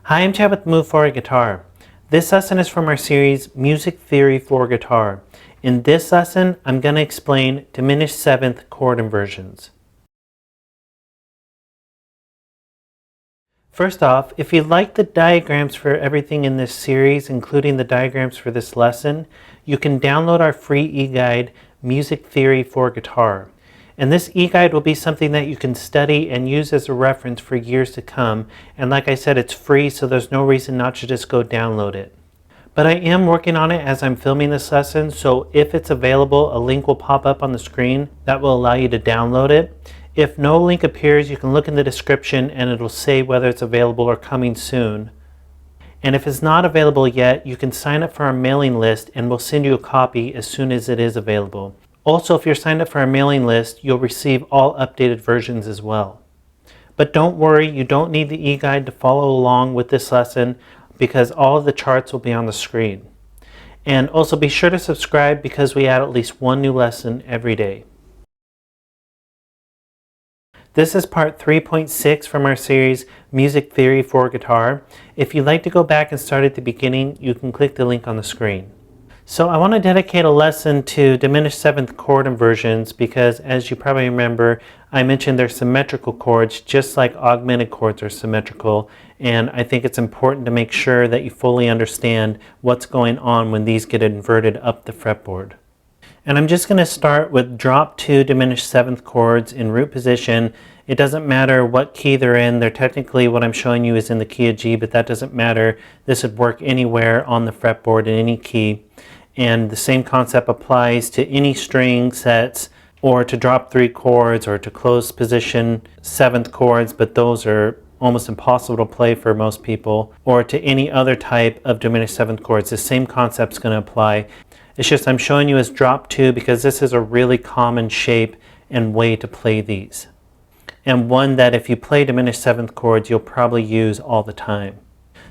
Hi, I'm Chad with Move for Guitar. This lesson is from our series Music Theory for Guitar. In this lesson, I'm going to explain diminished 7th chord inversions. First off, if you'd like the diagrams for everything in this series, including the diagrams for this lesson, you can download our free e-guide, Music Theory for Guitar. And this e-guide will be something that you can study and use as a reference for years to come. And like I said, it's free, so there's no reason not to just go download it. But I am working on it as I'm filming this lesson, so if it's available, a link will pop up on the screen that will allow you to download it. If no link appears, you can look in the description and it'll say whether it's available or coming soon. And if it's not available yet, you can sign up for our mailing list and we'll send you a copy as soon as it is available. Also, if you're signed up for our mailing list, you'll receive all updated versions as well. But don't worry, you don't need the e-guide to follow along with this lesson because all of the charts will be on the screen. And also be sure to subscribe because we add at least one new lesson every day. This is part 3.6 from our series Music Theory for Guitar. If you'd like to go back and start at the beginning, you can click the link on the screen. So I want to dedicate a lesson to diminished 7th chord inversions because, as you probably remember, I mentioned they're symmetrical chords just like augmented chords are symmetrical, and I think it's important to make sure that you fully understand what's going on when these get inverted up the fretboard. And I'm just going to start with drop 2 diminished 7th chords in root position. It doesn't matter what key they're in. They're technically, what I'm showing you is in the key of G, but that doesn't matter. This would work anywhere on the fretboard in any key. And the same concept applies to any string sets or to drop 3 chords or to close position 7th chords, but those are almost impossible to play for most people, or to any other type of diminished 7th chords. The same concept's going to apply. It's just I'm showing you as drop 2 because this is a really common shape and way to play these. And one that if you play diminished 7th chords, you'll probably use all the time.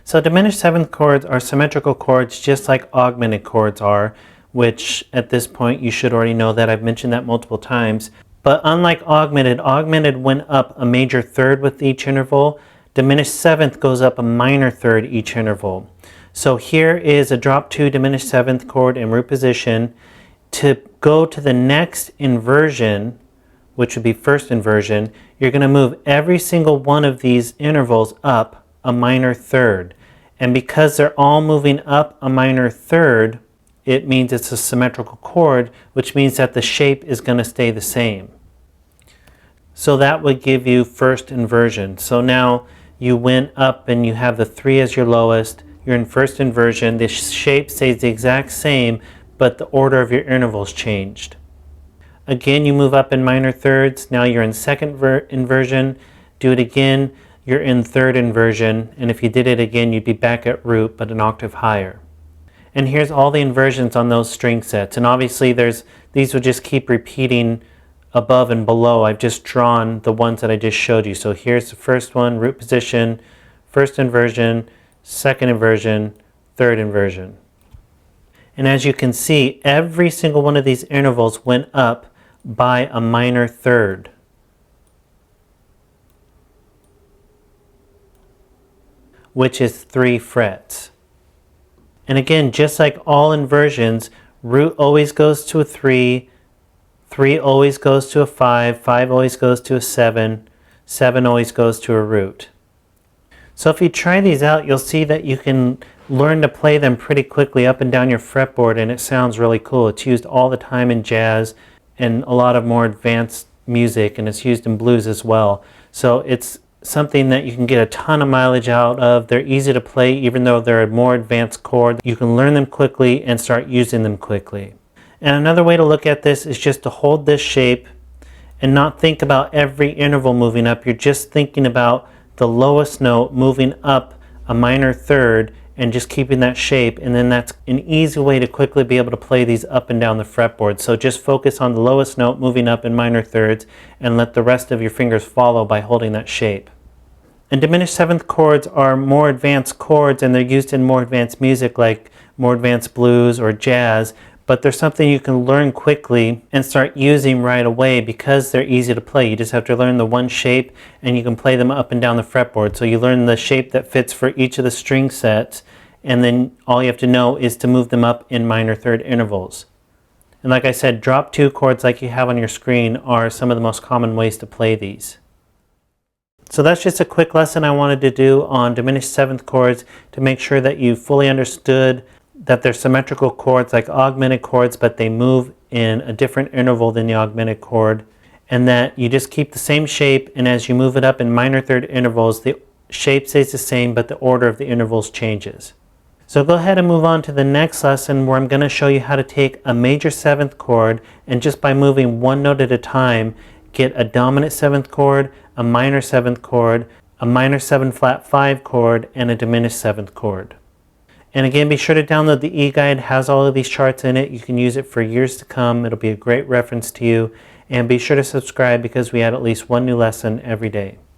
So diminished 7th chords are symmetrical chords just like augmented chords are, which at this point you should already know that. I've mentioned that multiple times. But unlike augmented went up a major third with each interval. Diminished 7th goes up a minor third each interval. So here is a drop 2 diminished 7th chord in root position. To go to the next inversion, which would be first inversion, you're going to move every single one of these intervals up a minor third. And because they're all moving up a minor third, it means it's a symmetrical chord, which means that the shape is going to stay the same. So that would give you first inversion. So now you went up and you have the 3 as your lowest. You're in first inversion. The shape stays the exact same, but the order of your intervals changed. Again, you move up in minor thirds. Now you're in second inversion. Do it again. You're in third inversion, and if you did it again, you'd be back at root, but an octave higher. And here's all the inversions on those string sets. And obviously these will just keep repeating above and below. I've just drawn the ones that I just showed you. So here's the first one, root position, first inversion, second inversion, third inversion. And as you can see, every single one of these intervals went up by a minor third. Which is 3 frets. And again, just like all inversions, root always goes to a 3, 3 always goes to a 5, 5 always goes to a 7, 7 always goes to a root. So if you try these out, you'll see that you can learn to play them pretty quickly up and down your fretboard, and it sounds really cool. It's used all the time in jazz and a lot of more advanced music, and it's used in blues as well. So it's something that you can get a ton of mileage out of. They're easy to play even though they're a more advanced chord. You can learn them quickly and start using them quickly. And another way to look at this is just to hold this shape and not think about every interval moving up. You're just thinking about the lowest note moving up a minor third and just keeping that shape, and then that's an easy way to quickly be able to play these up and down the fretboard. So just focus on the lowest note moving up in minor thirds and let the rest of your fingers follow by holding that shape. And diminished 7th chords are more advanced chords, and they're used in more advanced music like more advanced blues or jazz, but they're something you can learn quickly and start using right away because they're easy to play. You just have to learn the one shape and you can play them up and down the fretboard. So you learn the shape that fits for each of the string sets, and then all you have to know is to move them up in minor third intervals. And like I said, drop 2 chords like you have on your screen are some of the most common ways to play these. So that's just a quick lesson I wanted to do on diminished 7th chords to make sure that you fully understood that they're symmetrical chords like augmented chords, but they move in a different interval than the augmented chord, and that you just keep the same shape, and as you move it up in minor third intervals, the shape stays the same, but the order of the intervals changes. So go ahead and move on to the next lesson where I'm going to show you how to take a major 7th chord and just by moving one note at a time, get a dominant 7th chord, a minor 7th chord, a minor 7 flat 5 chord, and a diminished 7th chord. And again, be sure to download the e-guide. It has all of these charts in it. You can use it for years to come. It'll be a great reference to you. And be sure to subscribe because we add at least one new lesson every day.